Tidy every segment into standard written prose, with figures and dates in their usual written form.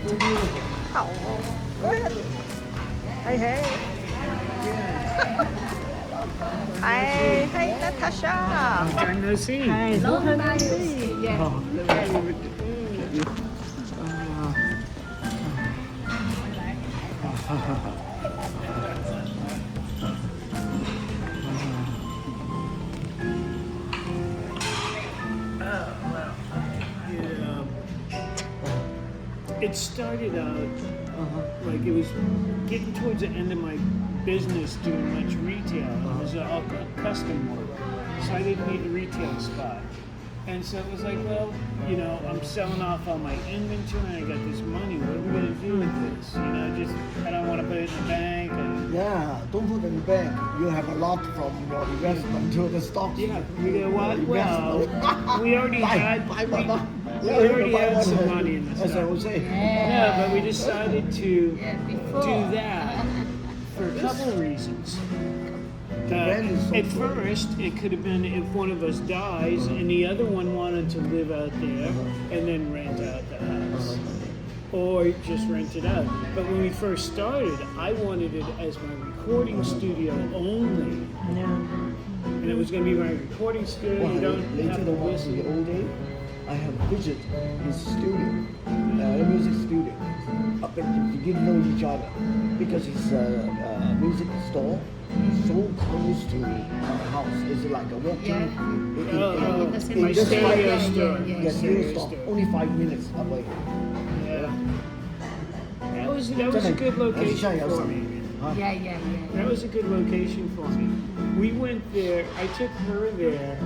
Oh, go ahead. Hey, hey. Hi, hi, Natasha. Long time no see. Hi, long time no see. Yeah. Oh, it started out like it was getting towards the end of my business doing much retail. It was all custom work, so I didn't need a retail spot. And so it was like, well, you know, I'm selling off all my inventory. I got this money. What are we gonna do with this? You know, just I don't want to put it in the bank. Yeah, don't put in the bank. You have a lot from your investment to the stocks. Yeah, you know what? Well, we already had we Yeah, already buy had one. some money in the As I stock. was saying. Yeah, but we decided to Before. do that for a couple of reasons. brand is so At cool. first, it could have been if one of us dies and the other one wanted to live out there and then rent out the house. Or just rent it out. But when we first started, I wanted it as my recording studio only. Yeah. And it was going to be my recording studio. You don't have Later to on in listen. the old day, I have visited his studio, music studio. But we didn't know each other because his music store is so close to our house. It's like a walking. Yeah. Oh, the same my just stereo like- store. yeah, Yeah, Stereo studio store, store. only 5 minutes away. Yeah. That was a good location for me. Yeah. That was a good location for me. We went there. I took her there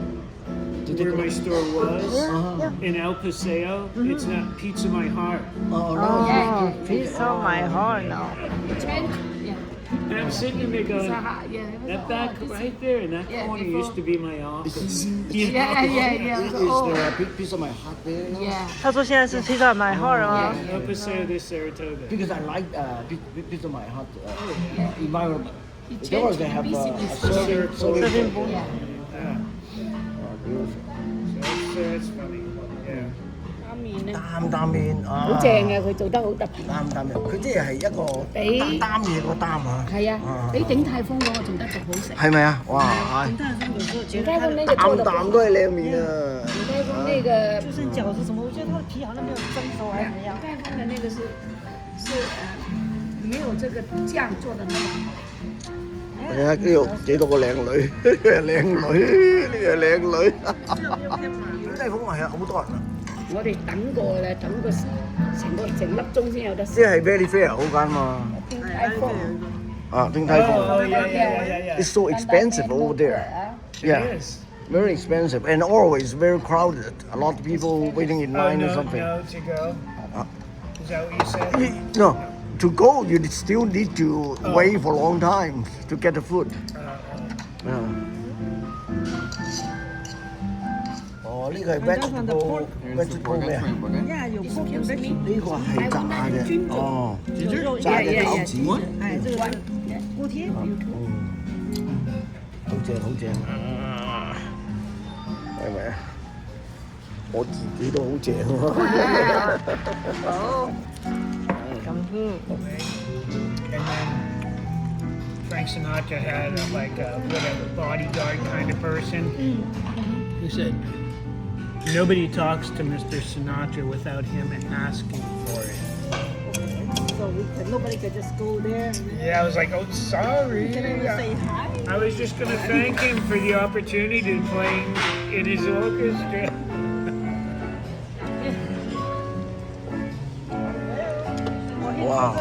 where my store was in El Paseo. It's not Pizza My Heart. Oh, Oh, Yeah. piece of my heart now. Change. Yeah. And I'm sitting there going, that back right there in that Yeah, corner before- used to be my office. You know? Yeah. Is Oh. there a big piece of my heart there? You know? Yeah. 他说现在是 piece of my heart 吗？ El Paseo de Saratoga. Because I like piece of my heart environment. It There was changed they have busy a with serving Serving pool. Yeah. Yeah. Beautiful. So that's funny. Yeah. 擔面啊，好正啊！佢做得好特別。擔面，佢即係一個比擔嘢個擔啊，係啊，比鼎泰豐嗰個做得仲好食。係咪啊？哇，鼎泰豐有時候覺鼎得它的泰豐呢個做得擔都係靚面啊！鼎泰豐那個就算饺子什麼，我覺得它的皮好像沒有蒸熟還是怎麼樣鼎。泰豐的那個是沒有這個醬做的那麼好。係啊，呢度幾多個靚女，靚女，呢個靚女。鼎泰豐係啊，好多人啊，我哋等過啦，等個成粒鐘先有得即食。係 very fair 嗰間嘛。鼎泰豐啊，鼎泰 Oh, 豐 yeah. It's so expensive over there. Yeah. It is. Very expensive and always very crowded. A lot of people waiting in Oh, line or no, something. no, to go. Uh. Is that what you said? No, to go you still need to wait for a long time to get the food. 哦，呢個係 vegetable 咩啊？ 呀，有 pork and veg。呢個係炸嘅。哦，炸嘅餃子。哎，這個是鍋貼。好正好正，係咪啊？我自己都好正喎。好。咁添。 And then Frank Sinatra had like a whatever bodyguard kind of person. He said, nobody talks to Mr. Sinatra without him asking for it. So nobody could just go there. Yeah, I was like, oh, sorry. Can I even say hi? I was just going to thank him for the opportunity to play in his orchestra. Wow,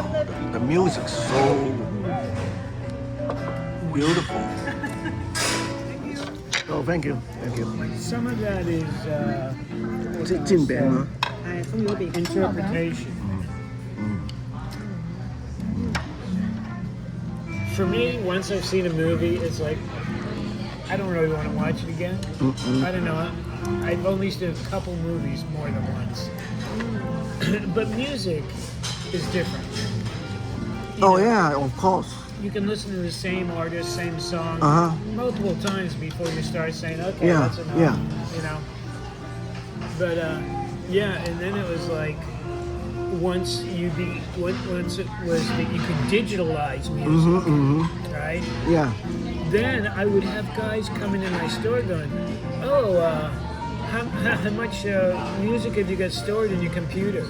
the music's so beautiful. Oh, thank you. Some of that is 煎餅啊！哎，葱油餅。 interpretation. For me, once I've seen a movie, it's like, I don't really want to watch it again. I don't know. I've only seen a couple movies more than once. But music is different. Oh yeah, of course. You can listen to the same artist, same song Uh-huh. multiple times before you start saying, okay, Yeah, that's enough. yeah. You know. But yeah, and then it was like once it was that you could digitalize music, right? Yeah. Then I would have guys coming in my store going, "Oh, how much music have you got stored in your computer?"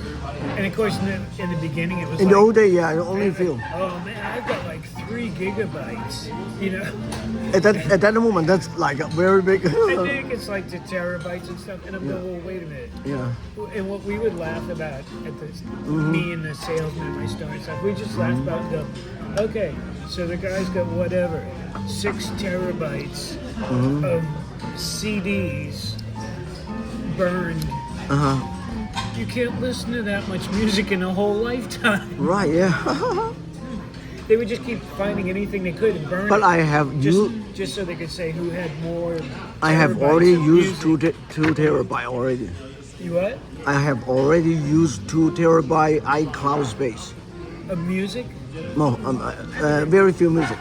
And of course, in the beginning, it was In like, the old days, yeah, only a few. "Oh man, I've got like 3 gigabytes," you know. At that moment, that's like a very big. I think it's like the terabytes and stuff, and I'm going, "Well, wait a minute." Yeah. And what we would laugh about at this, me and the salesman at my store and stuff, we just laugh about and go, "Okay, so the guy's got whatever, 6 terabytes of CDs burned. You can't listen to that much music in a whole lifetime." Right. Yeah. They would just keep finding anything they could and burn But it. I have just so they could say who had more. I have terabytes already of used music. 2 terabyte already. You what? I have already used 2 terabyte iCloud space. Of music? No, very few music,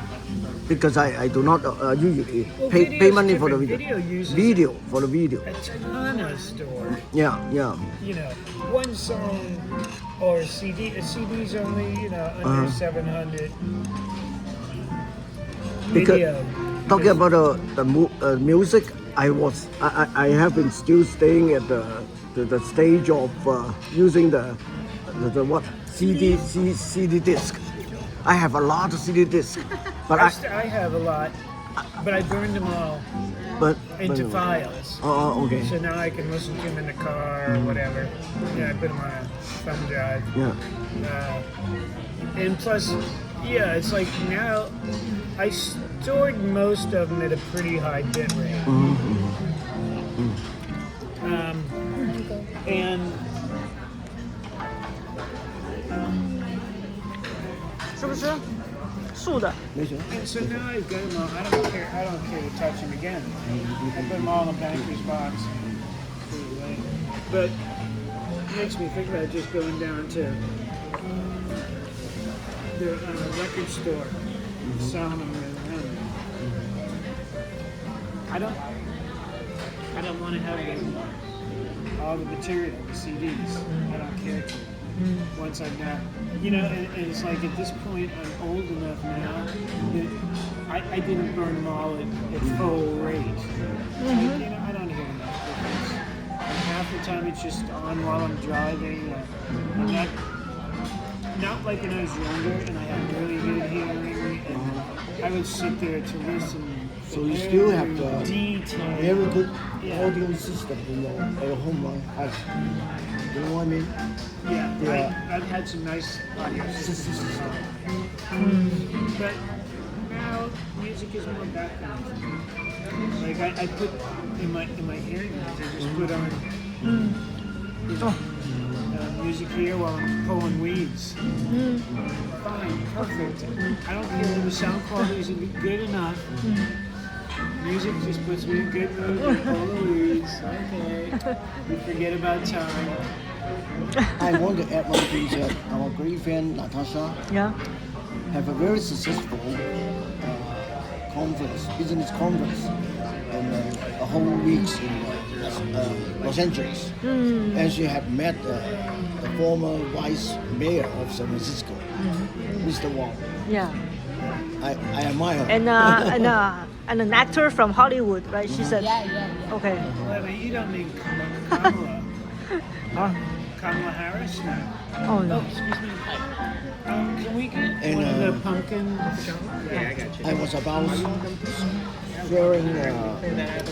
because I do not usually Well, pay video's money for the different. video. Video uses Video for the video. a ton of storage. Yeah, yeah. You know, one song or a CD's only, you know, under 700. Because Video. talking about the music, I have been still staying at the stage of using the what CD disc. I have a lot of CD disc, but I have a lot, but I burned them all into files. Oh, okay. So now I can listen to them in the car or whatever. Yeah, I put them on a thumb drive. Yeah. And plus, yeah, it's like now I stored most of them at a pretty high bit rate. And 是不是？素的。 And so now I've got them all. I don't care to touch them again. I put them all in a banker's box. But it makes me think about just going down to the record store, selling them around. I don't want to have all the material, the CDs. I don't care to. Once I've got, you know, and it's like at this point I'm old enough now that I didn't burn them all at full rate. Like, you know, I don't hear enough difference. And half the time it's just on while I'm driving. And not like when I was younger and I had really good hearing and I would sit there to listen. So you still have the detail. very good Yeah. audio system, at home, right? You know what I mean? Yeah, I've had some nice audio systems. But now music is more background. Like I put in my hearing aids, I just put on music here while I'm pulling weeds. Fine, perfect. I don't care if the sound quality isn't good enough. Music just puts me in good mood to pull the weeds. Okay. We forget about time. I want to add one thing that our great friend Natasha Yeah. have a very successful business conference, and a whole week in Los Angeles. And she have met the former vice mayor of San Francisco, Mr. Wong. Yeah. I admire her. And an actor from Hollywood, right? She said. Yeah. Okay. Well, I mean, you don't mean Kamala. Kamala Harris? No. Oh no. Excuse me. Can we get And, one of the pumpkin? Yeah, I got you. I was about sharing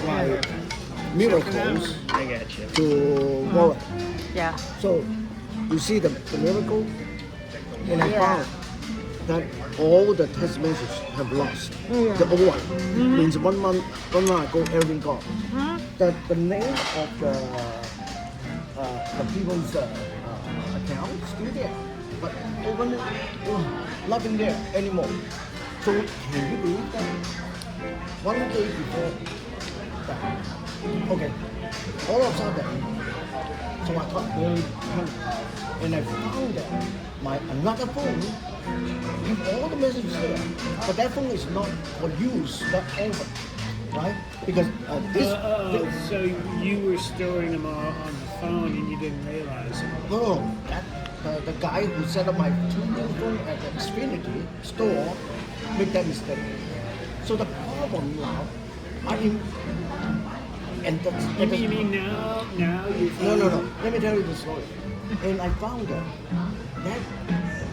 my miracles to Warren. Yeah. So you see the miracle, and I found that all the text messages have lost. The old one means 1 month ago everything gone. That the name of the people's account is still there, but nothing there anymore. So can you believe that? 1 day before that, okay, all of a sudden, so I got very panicked, and I found that my another phone have all the messages there, but that phone is not for use, not over, right? Because this, So you were storing them all on the phone and you didn't realize it. no, the guy who set up my two-wheel phone at the Xfinity store made that mistake. So the problem now, You mean now you No. Let me tell you the story. And I found that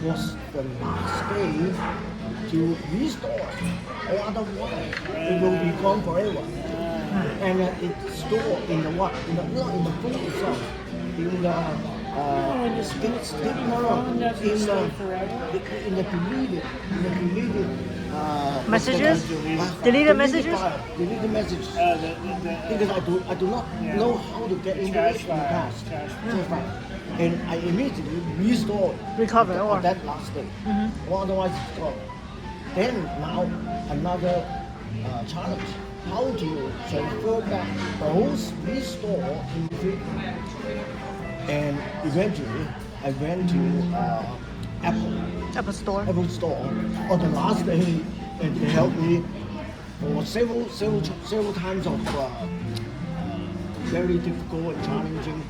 was the last day to restore, or otherwise it will be gone forever. And it's stored in the what? Not in the phone itself. In the deleted Messages? Deleted messages? Deleted messages. Because I do not know how to get into it in the past. And I immediately restored Recover or? that last day. Or otherwise it's gone. Then now another challenge. How to transfer back those restore into. And eventually I went to Apple Store on the last day, and they helped me for several times of very difficult and challenging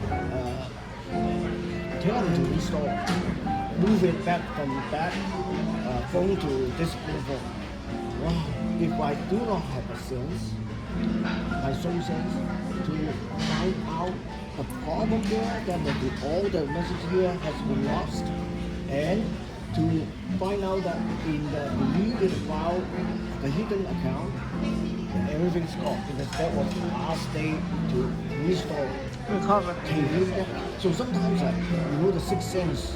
attempt to restore, move it back from that phone to this phone. Wow, if I do not have a sense, my soul sense, to find out the problem there, that all the message here has been lost, and to find out that in the deleted file, the hidden account, everything's gone, because that was the last day to restore. Recover. So sometimes the sixth sense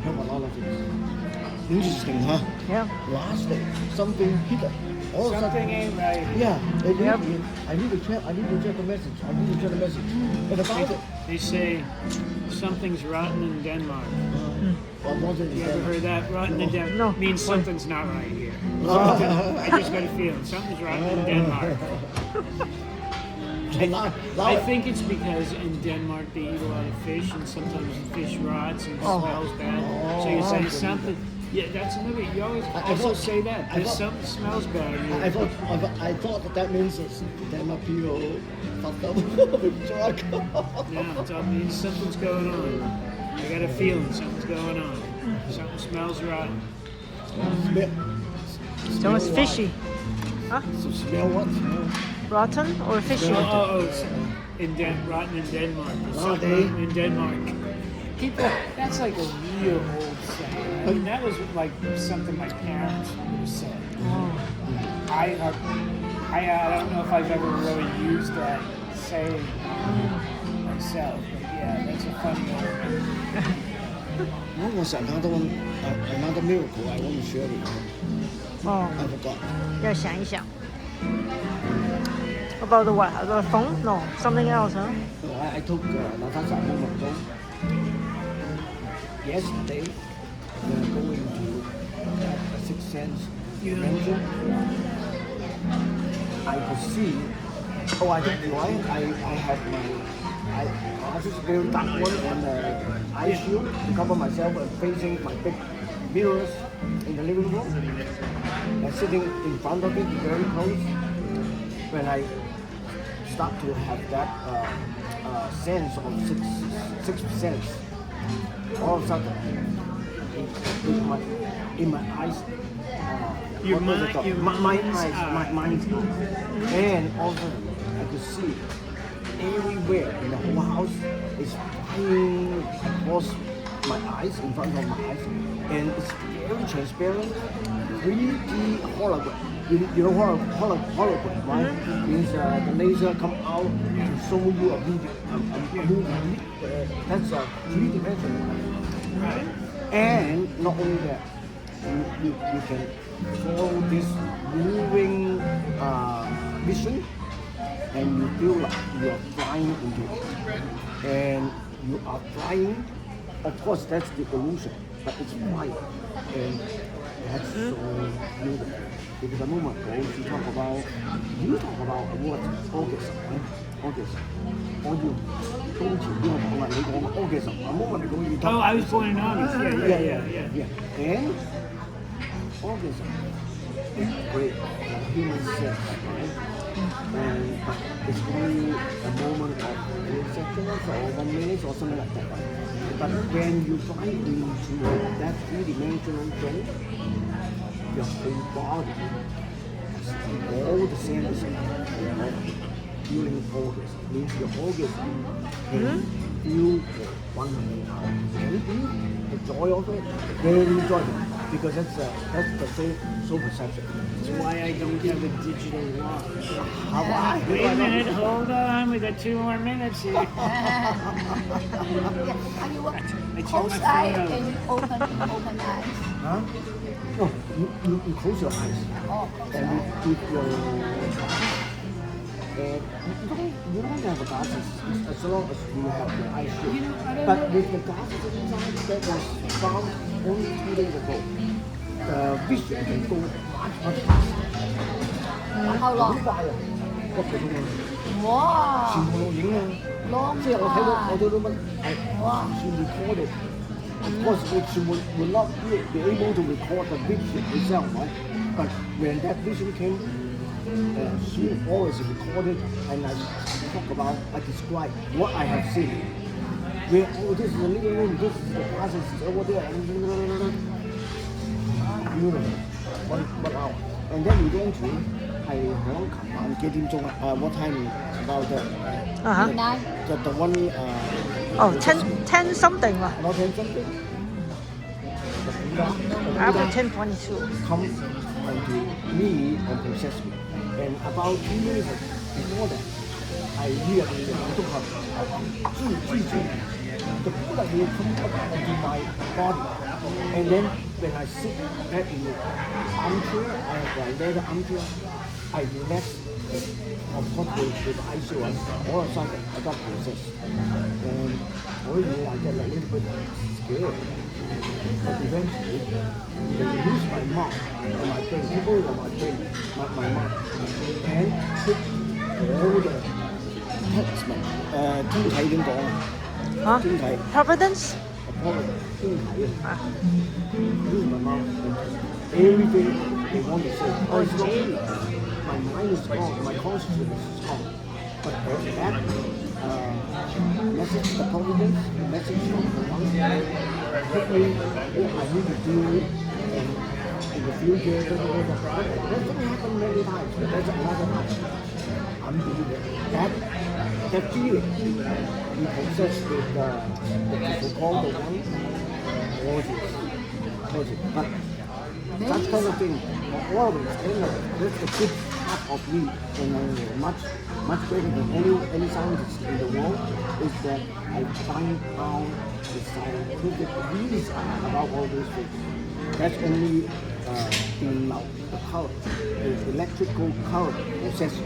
help a lot of things. Interesting, huh? Yeah. Last day, something hidden. All of a something sudden, ain't right. yeah, Yep. I need to check the message. But about it, They say something's rotten in Denmark. what was it? You ever heard that? Rotten in Denmark No. means something's not right here. I just got a feeling something's rotten in Denmark. I think it's because in Denmark they eat a lot of fish, and sometimes the fish rots and smells bad. So you're saying something. Yeah, that's another. You always also say that. There's something smells bad. I thought that means Denmark people fucked up with drug. No, it means something's going on. I got a feeling something's going on. Something smells rotten. So it's fishy. Huh? So smell what? Rotten or fishy? Rotten in Denmark. There's Oh, something they- rotten in Denmark. People, that's like a real old saying. I mean, that was like something my parents would have said. I don't know if I've ever really used that saying myself, but yeah, that's a funny one. What was another miracle I want to share with you? Oh, I forgot. 要想一想。About the what? The phone? No, something else, huh? I took Natasha a moment ago. Yesterday, we're going to that Sixth Sense dimension. I could see. Oh, I think I had my glasses very dark one on the eye shield to cover myself and facing my big mirrors in the living room. And sitting in front of it very close. When I start to have that sense of sixth sense, all of a sudden, in my eyes, Your what was it mind- called? your my mind's eyes, eye. my mind's eye, and all of a sudden, I could see everywhere in the whole house is flying across my eyes, in front of my eyes, and it's very transparent, 3D hologram. You know hologram, right? Means the laser come out to show you a video, a movie. That's a 3-dimensional. Right. And not only that, you can follow this moving vision, and you feel like you are flying into it. And you are flying. Of course, that's the illusion, but it's flying, and that's so beautiful. Because a moment ago, you talk about a word orgasm, right? Orgasm. Or you don't you know like you call orgasm. A moment ago, you talk. Oh, I was born in August. Yeah. And orgasm is great for human sex, right? And it's only a moment of 8 seconds or 1 minute or something like that. Right? But when you fly into that three-dimensional zone, your whole body has all the senses feeling organs. Means your organs can feel for 100 hours. Can you feel the joy of it? Very joyful. Because that's the soul perception. That's why I don't have a digital watch. Why? Wait a minute, hold on. We got 2 more minutes here. Are you I check close my eye phone out. and open eyes? Huh? No, you close your eyes. Oh, And with your and you don't have the glasses as long as you have the eye shield. You know, I don't But know. with the glasses inside that was found only 2 days ago, the vision can go much faster. How long? 好快啊！個普通人全哇部錄影啊！ ，long 即係我睇到我 time。 睇到乜係全 recorded。Of course, it will not be able to record the vision itself, right? But when that vision came, soon all is recorded, and I talk about, I describe what I have seen. Where this is the living room, this is the closet, over there, and beautiful. 1 hour, and then we went to 係響琴晚幾點鐘啊？What time about the Nine. the one Oh, 10 something 啦 about 10 something. after 10:22 Come unto me and possess me. And about 2 minutes before that, I hear the bullet will come up into my body. And then when I sit back in the armchair, I have a leather armchair, I relax. Of course, with ICU, all of a sudden I got possessed. And originally I get a little bit scared. But eventually, they use my mouth and my brain, people on my brain, my mouth, and took all the text 天體點講啊？嚇天體 Providence Apollo 天體啊！Use my mouth and everything they want to say. Oh, it's not me. My mind is gone, my consciousness is gone. But that message, the providence, the message from the one hit me, I need to do it, and in the future, that doesn't happen many times, but there's another time. Unbelievable. That feeling you possess with the so-called the one, gorgeous. But that kind of thing, always, that's the good part of me, and much better than any scientist in the world, is that I find out the scientific reason about all these things. That's only the current, the electrical current processed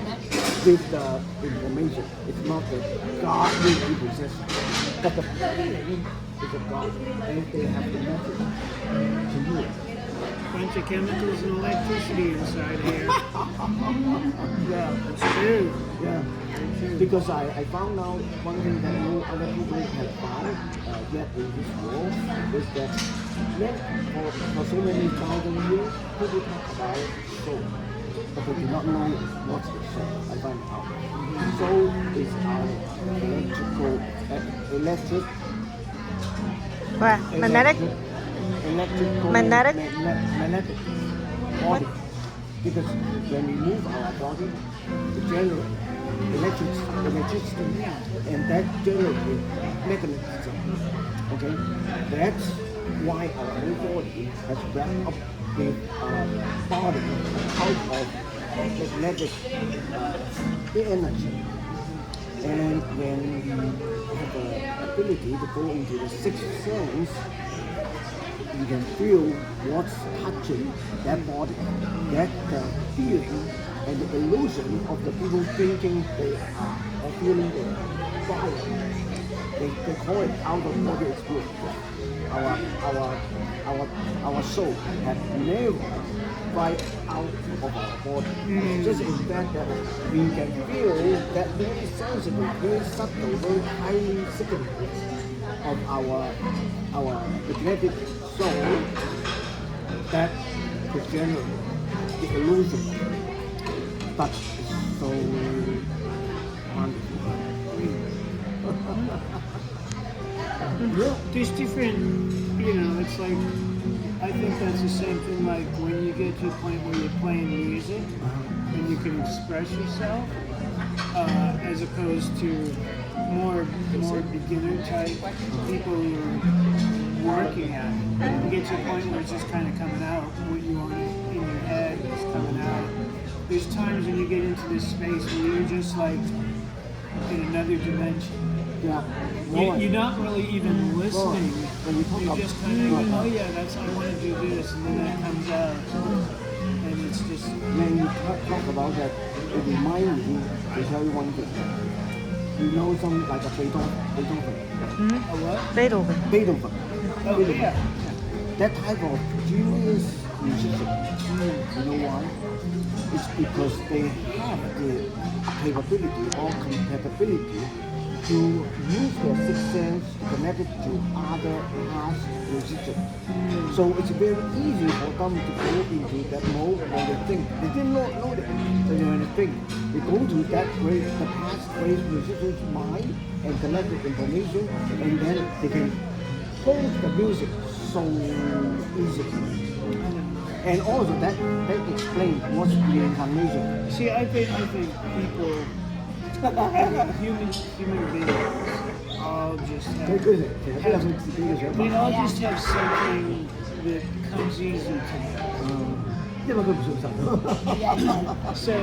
with the information. It's not the God will be processed, but the feeling is a God, and they have the message to you. Bunch of chemicals and electricity inside here. Yeah. That's true. Yeah, because I found out one thing that no other people have found yet in this world is that for so many thousand years, people talk about soul, but they do not know what's the soul. I find out. Soul is our electric magnetic body. Because when we move our body, it generates electricity, and that generates mechanism. Okay, that's why our whole body has wrapped up with body out of magnetic energy. And when we have the ability to go into the sixth sense, you can feel what's touching that body, that feeling and the illusion of the people thinking they are or feeling the fire. They call it out of body experience. Our soul has never right out of our body. It's just in fact that we can feel that very sensitive, very subtle, very highly significant of our magnetic soul that could generate the illusion, but it's so wonderful. Yeah. There's different, it's like, I think that's the same thing like when you get to a point where you're playing music and you can express yourself, as opposed to more beginner type people who are working at it. You get to a point where it's just kind of coming out, what you want in your head is coming out. There's times when you get into this space where you're just like in another dimension. Yeah. You're not really even listening. When you talk You're about just kind of, oh yeah, I want to do this, and then that comes out, and it's just. when you talk about that, it reminds me to tell you one thing. You know something like a Beethoven. A what? Beethoven. Oh yeah. That type of genius musician. You know why? It's because they have the capability or compatibility to use their sixth sense to connect it to other past musicians. So it's very easy for them to go into that mode when they think. They didn't know that. So when they think, they go to that great, the past great musician's mind and collect the information, and then they can hold the music so easily. And also that explains what's reincarnation. See, I think people, human beings, all just have, they all just have something that comes easy to them. So,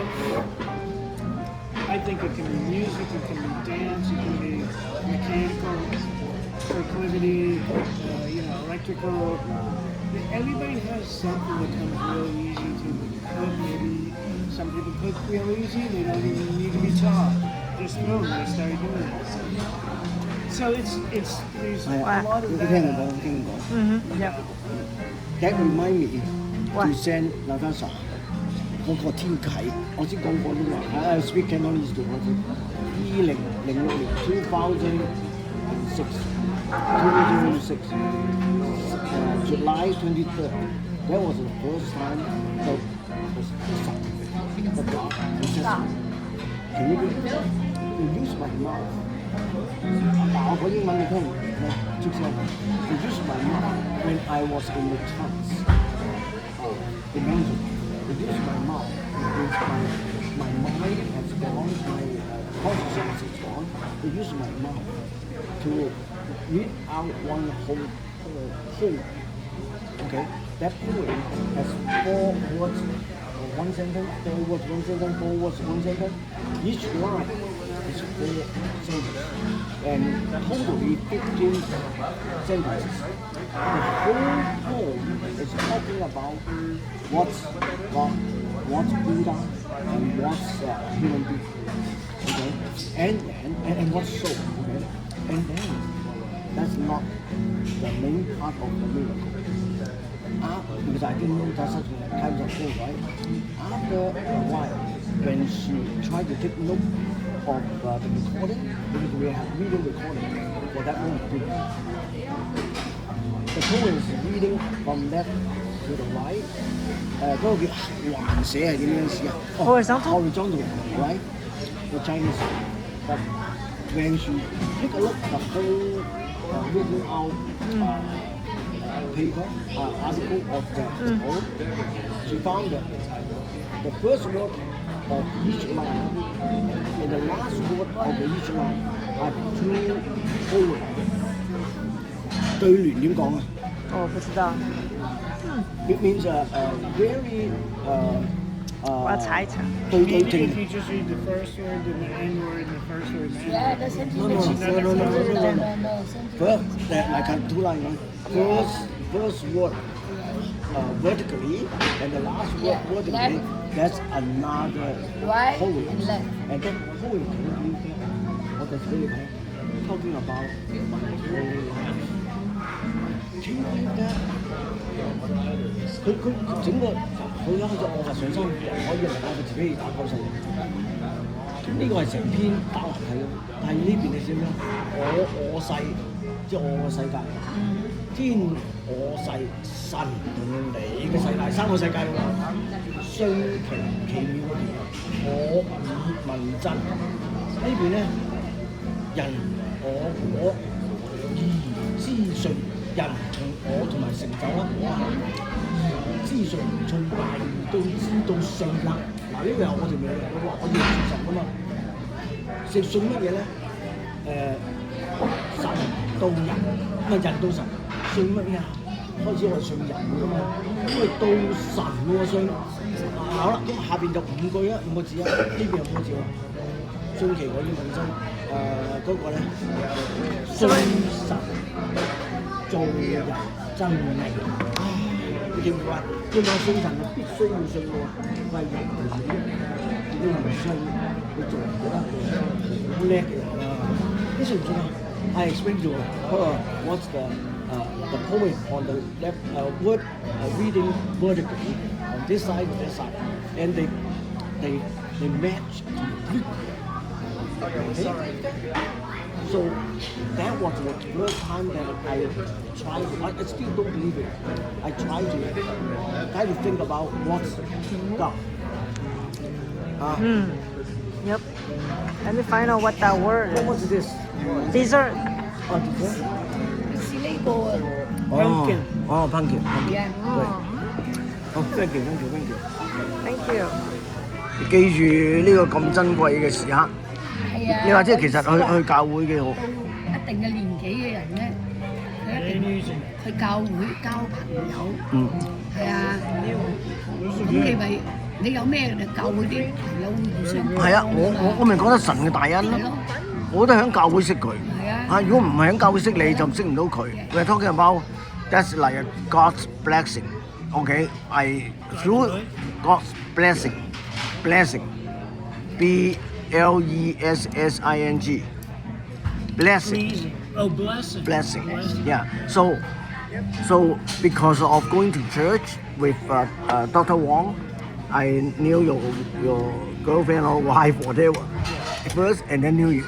I think it can be music, it can be dance, it can be mechanical proclivity, electrical. Everybody has something that comes real easy to them. Maybe some people cook real easy, they don't even need to be taught. Just boom, they start doing it. So there's a lot of that. That remind me to send Natasha 嗰個天啟，我先講過啲話，I speak Cantonese to her. 2006, July 23rd. That was the first time that can you use my mouth? 嗱，我講英文你聽，接受。Use my mouth when I was in the trance. Imagine, use my mouth because my mind has gone, my consciousness is gone. Use my mouth to read out one whole poem. Okay, that poem has 4 words, one sentence, 4 words, one sentence, 4 words, one sentence. Each line is 4 sentences, and totally 15 sentences. The whole poem is talking about what's God, what's Buddha, and what's human being. Okay, and what's soul. Okay, and then that's not the main part of the miracle. Because I didn't know that's such kinds of thing, right? After a while, when she tried to take note of the recording, because we have video recording for that one too. The poem is reading from left to the right. 嗰個叫橫寫係點樣寫啊？Horizontal, right? The Chinese. But when she took a look at the whole written out paper, article of the poem, she found that the first word of each line and the last word of each line are 2 poems. 對聯點講啊？我不知道。It means very 我要查一查。對 If you just read the first word and the end word and the first word and the end word. No. First, like 2 lines, right? First word vertically, and the last word vertically. That's another Right poem. and left. And that poem what does it mean? Talking about my whole life. Do you think that? 佢整個佢一開始我係上心可以令我哋自己打勾數。咁呢個係成篇包含睇咯，但係呢邊你知咩？我世即係我個世界，天我世神同你嘅世界3個世界喎，雙奇妙嗰條，我以民真呢邊咧人我資訊人同我同埋成就啦，我係資訊從懷疑到知道信啦。嗱呢個係我條命嚟嘅喎，我要信神㗎嘛。信乜嘢咧？神到人，唔係人到神。信乜嘢啊？開始我係信人㗎嘛，因為到神喎信。好啦，咁下邊就5句啊，5個字啊，呢邊有5個字喎。信其我要問真，嗰個咧，信神做人真命。你記唔記啊？要我信神必須要信我，為人為己，你唔信你做唔到好叻嘅人啊！你信唔信啊？I explained to her what's the poem on the left word reading vertically on this side and that side, and they match completely. Okay? So that was the first time that I tried. I still don't believe it. I try to think about what's God. Yep. Let me find out what that word is. What's this? Dessert. Oh, dessert? 是呢個啊 Pumpkin. Oh, pumpkin. ，yeah， Oh, thank you. Thank you. 記住呢個咁珍貴嘅時刻。係啊。你話即係其實去教會嘅好。到一定嘅年紀嘅人咧，佢一定去教會交朋友。係啊。咁你有咩教會啲朋友互相幫係啊，我咪講得神嘅大恩咯。我都喺教會識佢。如果唔係喺教會識你，就識唔到佢。We're talking about that's like a God's blessing. Okay, I through God's blessing, blessing, blessing, Oh, blessing. blessing. Yeah. So because of going to church with Dr. Wong, I knew your girlfriend or wife, whatever, first, and then knew you.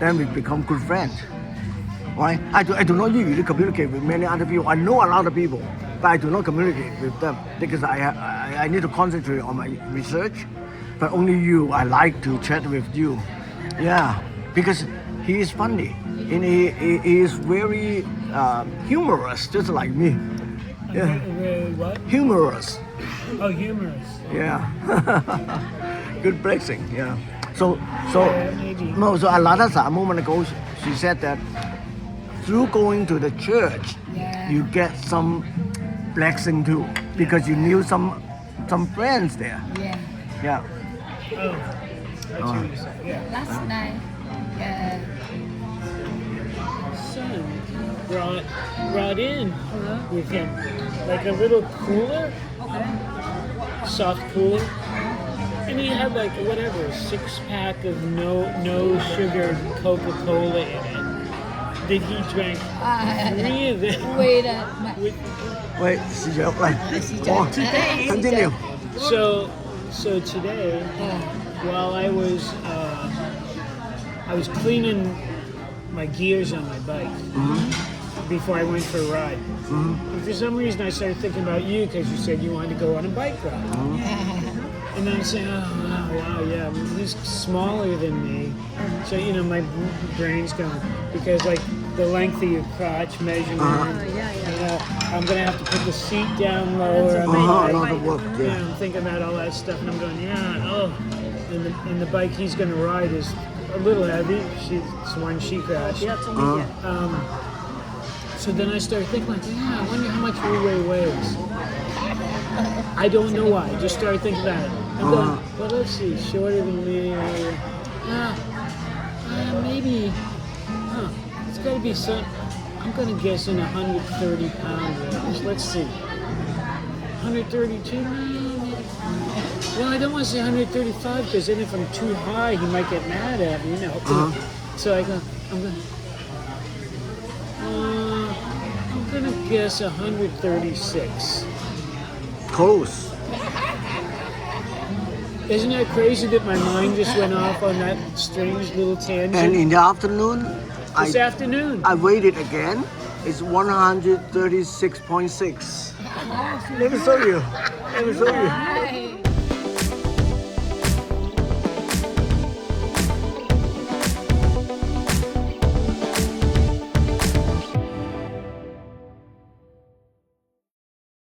Then we become good friends. Right? I do not usually communicate with many other people. I know a lot of people, but I do not communicate with them because I need to concentrate on my research. But only you, I like to chat with you. Yeah, because he is funny and he is very humorous, just like me. Yeah. What? Humorous. Oh, humorous. Yeah. Good blessing. Yeah. So maybe. no. So a moment ago, she said that through going to the church, you get some blessing too because you knew some friends there. Yeah. Yeah. Oh, that's what you said. Yeah. Last night, Son brought in with him like a little cooler, soft cooler, and he had like whatever 6-pack of no sugar Coca-Cola in it. That he drank 3 of them. Wait, Wait, 市長，喂，continue. So today, while I was cleaning my gears on my bike before I went for a ride. And for some reason, I started thinking about you because you said you wanted to go on a bike ride. And then I'm saying, oh, wow, yeah, he's smaller than me. So, my brain's going, because like the length of your crotch measurement, I'm going to have to put the seat down lower. I'm thinking about all that stuff, and I'm going, and the bike he's going to ride is a little heavy. It's one she crashed. So then I started thinking, like, I wonder how much Wu weighs. I don't know why. I just started thinking about it. I'm going, well, let's see, shorter than me. Maybe, it's got to be some, I'm going to guess in 130 pound range. Let's see. 132? Well, I don't want to say 135 because then if I'm too high, he might get mad at me, So I go, I'm going to guess 136. Close. Isn't that crazy that my mind just went off on that strange little tangent? And in the afternoon, This afternoon. I weighed it again. It's 136.6. Let me show you.